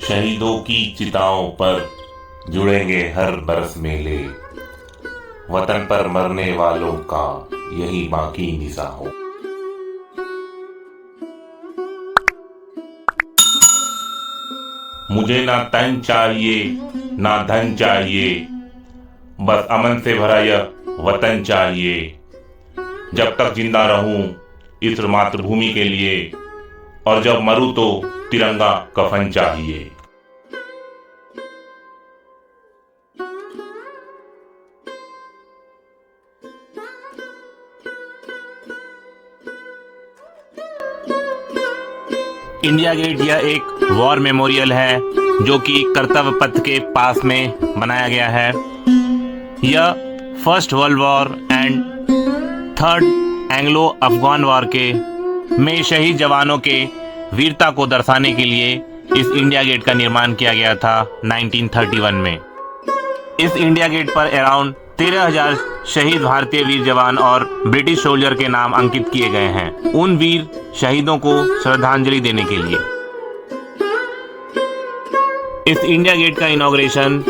शहीदों की चिताओं पर जुड़ेंगे हर बरस मेले, वतन पर मरने वालों का यही बाकी निशा हो। मुझे ना तन चाहिए ना धन चाहिए, बस अमन से भरा यह वतन चाहिए। जब तक जिंदा रहूं इस मातृभूमि के लिए, और जब मरूं तो तिरंगा कफन चाहिए। इंडिया गेट यह एक वॉर मेमोरियल है जो कि कर्तव्य पथ के पास में बनाया गया है। यह first world war and third Anglo Afghan war के में शहीद जवानों के वीरता को दर्शाने के लिए इस इंडिया गेट का निर्माण किया गया था 1931 में। इस इंडिया गेट पर अराउंड 13,000 शहीद भारतीय वीर जवान और ब्रिटिश सोल्जर के नाम अंकित किए गए हैं, उन वीर शहीदों को श्रद्धांजलि देने के लिए। इस इंडिया गेट का इनॉग्रेशन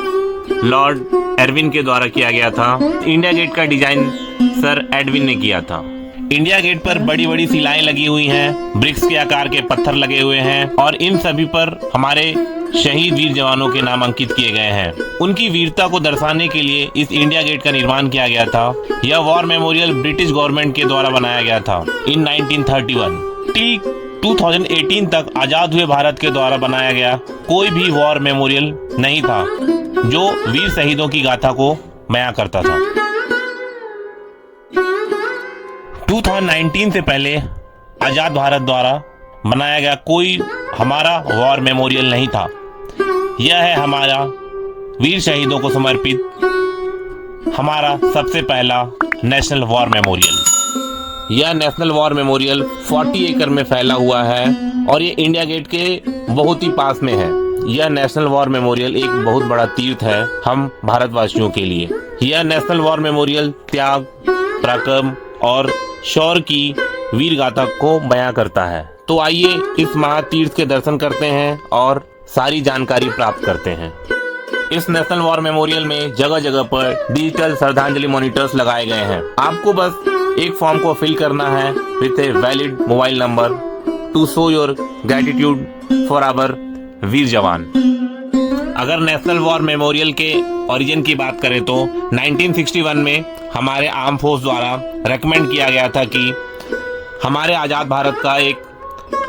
लॉर्ड एरविन के द्वारा किया गया था। इंडिया गेट का डिजाइन सर एडविन ने किया था। इंडिया गेट पर बड़ी बड़ी शिलाएं लगी हुई हैं, ब्रिक्स के आकार के पत्थर लगे हुए हैं और इन सभी पर हमारे शहीद वीर जवानों के नाम अंकित किए गए हैं। उनकी वीरता को दर्शाने के लिए इस इंडिया गेट का निर्माण किया गया था। यह वॉर मेमोरियल ब्रिटिश गवर्नमेंट के द्वारा बनाया गया था इन 1931। टिल 2018 तक आजाद हुए भारत के द्वारा बनाया गया कोई भी वॉर मेमोरियल नहीं था जो वीर शहीदों की गाथा को बयां करता था। 2019 से पहले आजाद भारत द्वारा बनाया गया कोई हमारा वॉर मेमोरियल नहीं था। यह है हमारा वीर शहीदों को समर्पित हमारा सबसे पहला नेशनल वॉर मेमोरियल। यह नेशनल वॉर मेमोरियल 40 एकड़ में फैला हुआ है और ये इंडिया गेट के बहुत ही पास में है। यह नेशनल वॉर मेमोरियल एक बहुत बड़ा तीर्थ है हम भारतवासियों के लिए। यह नेशनल वॉर मेमोरियल त्याग, पराक्रम और शौर्य की वीर गाथा को बयां करता है। तो आइए इस महातीर्थ के दर्शन करते हैं और सारी जानकारी प्राप्त करते हैं। इस नेशनल वॉर मेमोरियल में जगह जगह पर डिजिटल श्रद्धांजलि मॉनिटर्स लगाए गए हैं। आपको बस एक फॉर्म को फिल करना है with a valid mobile number to show your gratitude for our वीर जवान। अगर नेशनल वॉर मेमोरियल के ओरिजिन की बात करें तो 1961 में हमारे आर्म फोर्स द्वारा रेकमेंड किया गया था कि हमारे आज़ाद भारत का एक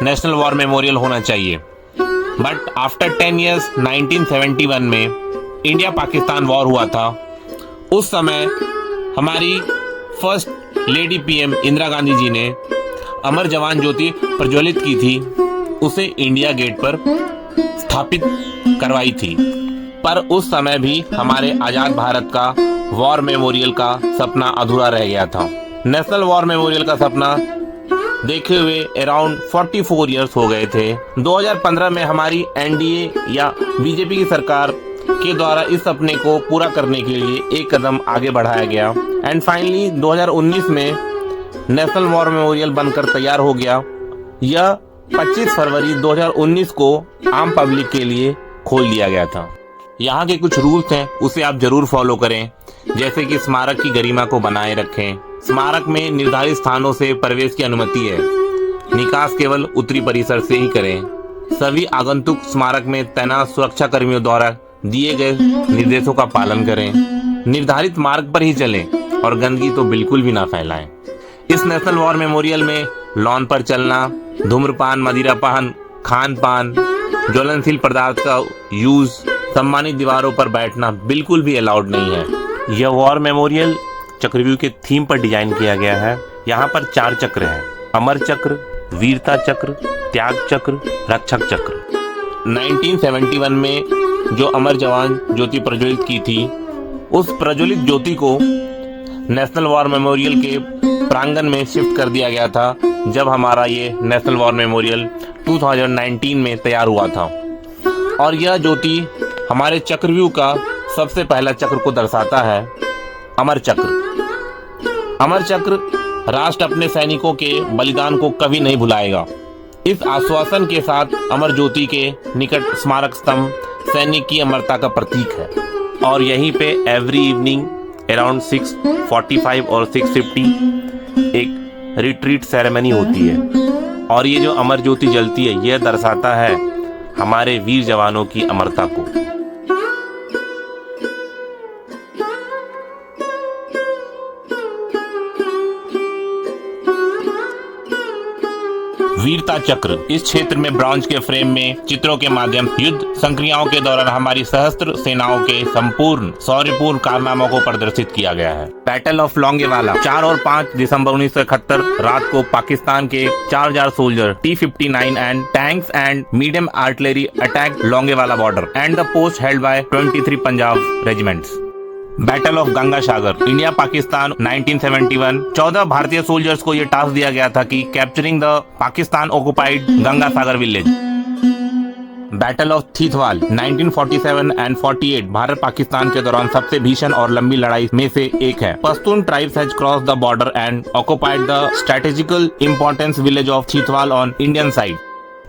नेशनल वॉर मेमोरियल होना चाहिए। बट आफ्टर 10 ईयर्स 1971 में इंडिया पाकिस्तान वॉर हुआ था। उस समय हमारी first lady PM Indira Gandhi ji ने अमर जवान ज्योति प्रज्वलित की थी, उसे इंडिया गेट पर स्थापित करवाई थी। पर उस समय भी हमारे आज़ाद भारत का वॉर मेमोरियल का सपना अधूरा रह गया था। नेशनल वॉर मेमोरियल का सपना देखे हुए अराउंड 44 इयर्स हो गए थे। 2015 में हमारी एनडीए या बीजेपी की सरकार के द्वारा इस सपने को पूरा करने के लिए एक कदम आगे बढ़ाया गया एंड फाइनली 2019 में नेशनल वॉर मेमोरियल बनकर तैयार हो गया। यह 25 फरवरी 2019 को आम पब्लिक के लिए खोल दिया गया था। यहाँ के कुछ रूल्स हैं, उसे आप जरूर फॉलो करें, जैसे कि स्मारक की गरिमा को बनाए रखें। स्मारक में निर्धारित स्थानों से प्रवेश की अनुमति है। निकास केवल उत्तरी परिसर से ही करें। सभी आगंतुक स्मारक में तैनात सुरक्षा कर्मियों द्वारा दिए गए निर्देशों का पालन करें। निर्धारित मार्ग पर ही चलें और गंदगी तो बिल्कुल भी ना फैलाएं। इस नेशनल वॉर मेमोरियल में लॉन पर चलना, धूम्रपान, मदिरापान, खान पान, ज्वलनशील पदार्थ का यूज, सम्मानित दीवारों पर बैठना बिल्कुल भी अलाउड नहीं है। यह वॉर मेमोरियल चक्रव्यूह के थीम पर डिजाइन किया गया है। यहाँ पर 4 चक्र हैं: अमर चक्र, वीरता चक्र, त्याग चक्र, रक्षक चक्र। 1971 में जो अमर जवान ज्योति प्रज्वलित की थी, उस प्रज्वलित ज्योति को नेशनल वॉर मेमोरियल के प्रांगण में शिफ्ट कर दिया गया था जब हमारा ये नेशनल वॉर मेमोरियल 2019 में तैयार हुआ था। और यह ज्योति हमारे चक्रव्यूह का सबसे पहला चक्र को दर्शाता है, अमर चक्र। अमर चक्र राष्ट्र अपने सैनिकों के बलिदान को कभी नहीं भुलाएगा। इस आश्वासन के साथ अमर ज्योति के निकट स्मारक स्तंभ सैनिक की अमरता का प्रतीक है और यहीं पे एवरी इवनिंग अराउंड 6:45 और 6:50 एक रिट्रीट सेरेमनी होती है और ये जो अमर ज्योति जलती है यह दर्शाता है हमारे वीर जवानों की अमरता को। वीरता चक्र इस क्षेत्र में ब्रॉन्ज के फ्रेम में चित्रों के माध्यम युद्ध संक्रियाओं के दौरान हमारी सशस्त्र सेनाओं के संपूर्ण शौर्यपूर्ण कारनामों को प्रदर्शित किया गया है। बैटल ऑफ लोंगेवाला 4 और 5 दिसंबर 1971 रात को पाकिस्तान के 4000 soldier T-59 and tanks and medium artillery attack Longewala border and the post held by 23 Punjab regiments. Battle of Ganga Sagar India Pakistan 1971 14 भारतीय सोल्जर्स को यह टास्क दिया गया था कि capturing the Pakistan occupied Ganga Sagar village. Battle of Tithwal 1947 and 48 Bharat Pakistan के दौरान सबसे भीषण और लंबी लड़ाई में से एक है। Pashtun tribes has cross the border and occupied the strategical importance village of Tithwal on Indian side.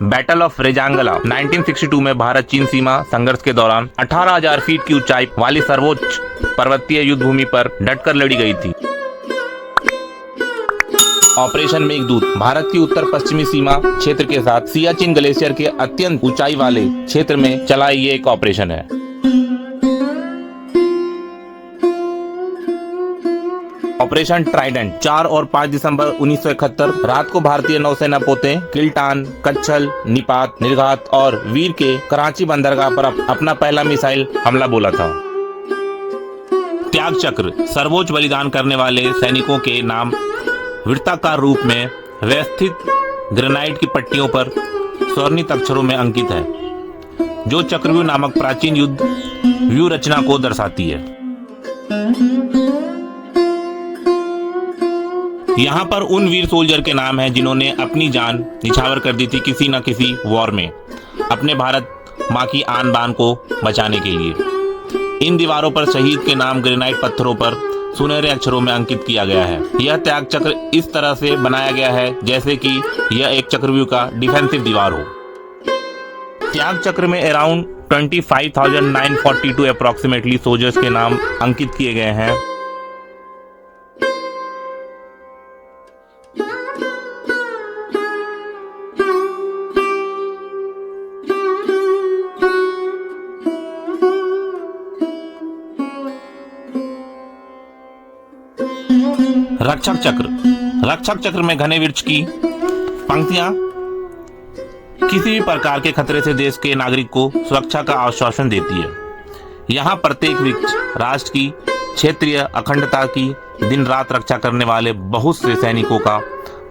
Battle of Rezang La 1962 में भारत चीन सीमा संघर्ष के दौरान 18,000 फीट की ऊंचाई वाली सर्वोच्च पर्वतीय युद्ध भूमि पर डटकर लड़ी गई थी। ऑपरेशन मेघदूत भारत की उत्तर पश्चिमी सीमा क्षेत्र के साथ सियाचिन ग्लेशियर के अत्यंत ऊंचाई वाले क्षेत्र में चला ये एक ऑपरेशन है। ऑपरेशन ट्राइडेंट 4 और 5 दिसंबर 1971 रात को भारतीय नौसेना पोते किल्टान, कच्छल, निपात, निर्घात और वीर के कराची बंदरगाह पर अपना पहला मिसाइल हमला बोला था। त्याग चक्र सर्वोच्च बलिदान करने वाले सैनिकों के नाम वृत्ताकार रूप में व्यवस्थित ग्रेनाइट की पट्टियों पर स्वर्णित अक्षरों में अंकित है जो चक्रव्यूह नामक प्राचीन युद्ध व्यूह रचना को दर्शाती है। यहाँ पर उन वीर सोल्जर के नाम हैं जिन्होंने अपनी जान निछावर कर दी थी किसी न किसी वॉर में अपने भारत माँ की आन बान को बचाने के लिए। इन दीवारों पर शहीद के नाम ग्रेनाइट पत्थरों पर सुनहरे अक्षरों में अंकित किया गया है। यह त्याग चक्र इस तरह से बनाया गया है जैसे कि यह एक चक्रव्यूह का डिफेंसिव दीवार हो। त्याग चक्र में अराउंड 25,942 अप्रोक्सीमेटली सोल्जर्स के नाम अंकित किए गए हैं। रक्षक चक्र में घने वृक्ष की पंक्तियां किसी भी प्रकार के खतरे से देश के नागरिक को सुरक्षा का आश्वासन देती है। यहाँ प्रत्येक वृक्ष राष्ट्र की क्षेत्रीय अखंडता की दिन रात रक्षा करने वाले बहुत से सैनिकों का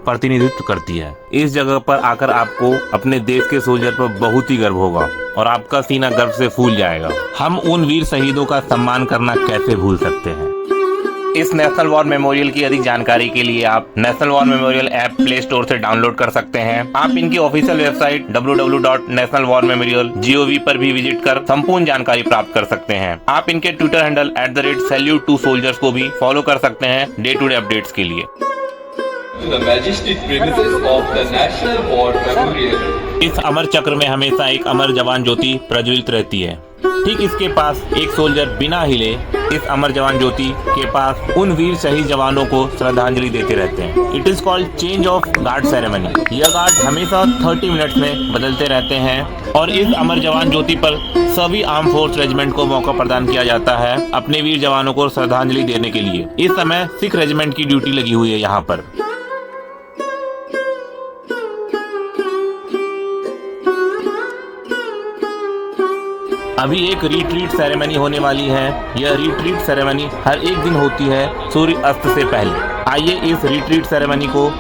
प्रतिनिधित्व करती है। इस जगह पर आकर आपको अपने देश के सोल्जर पर बहुत ही गर्व होगा और आपका सीना गर्व से फूल जाएगा। हम उन वीर शहीदों का सम्मान करना कैसे भूल सकते हैं। इस नेशनल वॉर मेमोरियल की अधिक जानकारी के लिए आप national war memorial app play store से डाउनलोड कर सकते हैं। आप इनकी ऑफिशियल वेबसाइट www.nationalwarmemorial.gov पर भी विजिट कर संपूर्ण जानकारी प्राप्त कर सकते हैं। आप इनके ट्विटर हैंडल @salute2soldiers को भी फॉलो कर सकते हैं डे टू डे अपडेट्स के लिए। The majestic premises of the National War Memorial. इस अमर चक्र में हमेशा एक अमर जवान ज्योति प्रज्वलित रहती है। ठीक इसके पास एक सोल्जर बिना हिले इस अमर जवान ज्योति के पास उन वीर शहीद जवानों को श्रद्धांजलि देते रहते हैं। It is called change of guard ceremony. यह गार्ड हमेशा 30 मिनट्स में बदलते रहते हैं और इस अमर जवान ज्योति पर सभी आर्म फोर्स रेजिमेंट को मौका प्रदान किया जाता है अपने वीर जवानों को श्रद्धांजलि देने के लिए। इस समय सिख रेजिमेंट की ड्यूटी लगी हुई है यहाँ पर। अभी एक रिट्रीट सेरेमनी होने वाली है। यह रिट्रीट सेरेमनी हर एक दिन होती है सूर्य अस्त से पहले। आइए इस रिट्रीट सेरेमनी को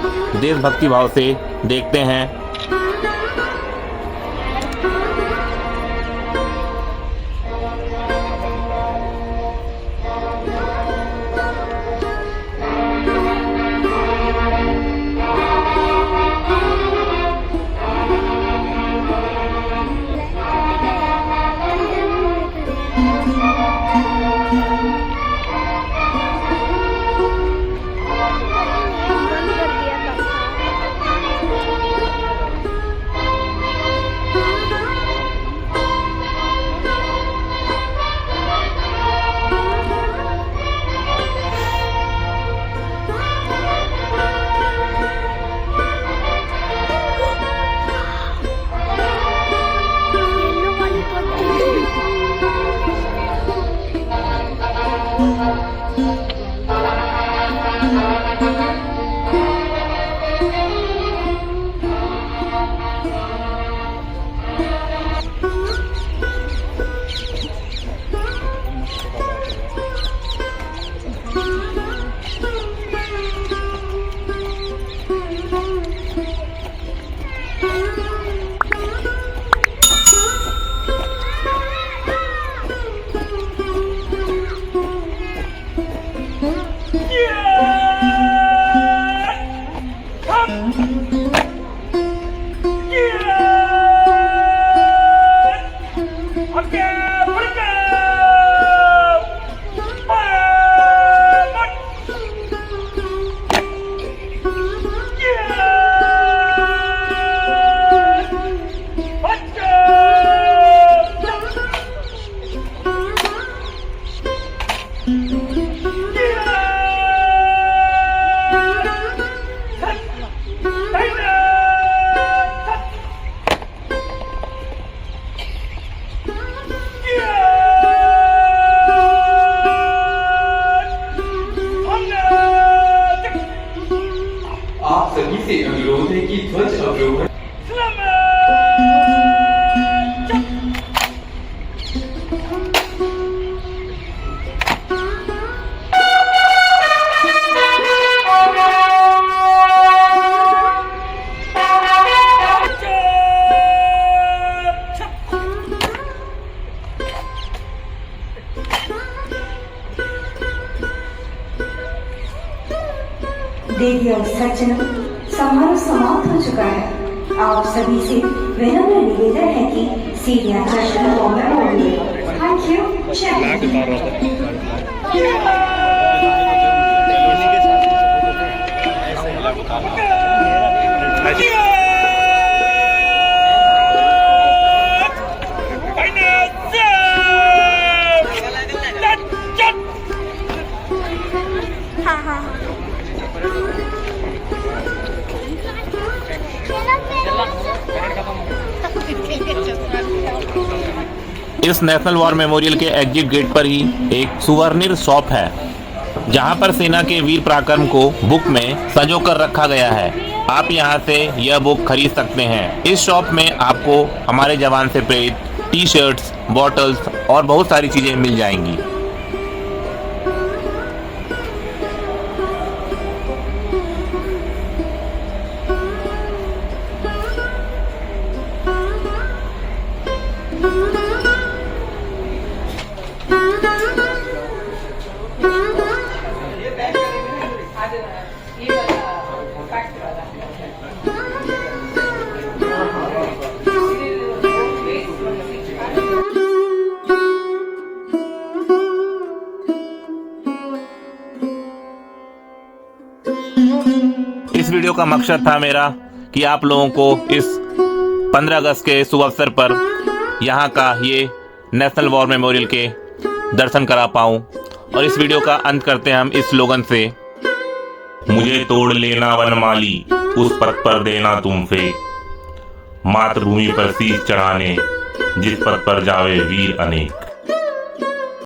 देशभक्ति भाव से देखते हैं। की ध्वज अवरोहण देवी और सज्जनों, समारोह समाप्त हो चुका है। आप सभी से विनम्र निवेदन है कि सीढ़ियां दर्शन में होंगी। Thank you. जय इस नेशनल वॉर मेमोरियल के एग्जिट गेट पर ही एक सुवर्णिर शॉप है, जहां पर सेना के वीर पराक्रम को बुक में संजो कर रखा गया है। आप यहां से यह बुक खरीद सकते हैं। इस शॉप में आपको हमारे जवान से प्रेरित टी शर्ट्स, बॉटल्स और बहुत सारी चीजें मिल जाएंगी। इस वीडियो का मकसद था मेरा कि आप लोगों को इस 15 अगस्त के शुभ अवसर पर यहाँ का ये नेशनल वॉर मेमोरियल के दर्शन करा पाऊँ। और इस वीडियो का अंत करते हैं हम इस स्लोगन से, मुझे तोड़ लेना वनमाली, उस पथ पर देना तुम फेंक, मातृभूमि पर शीश चढ़ाने, जिस पथ पर जावे वीर अनेक।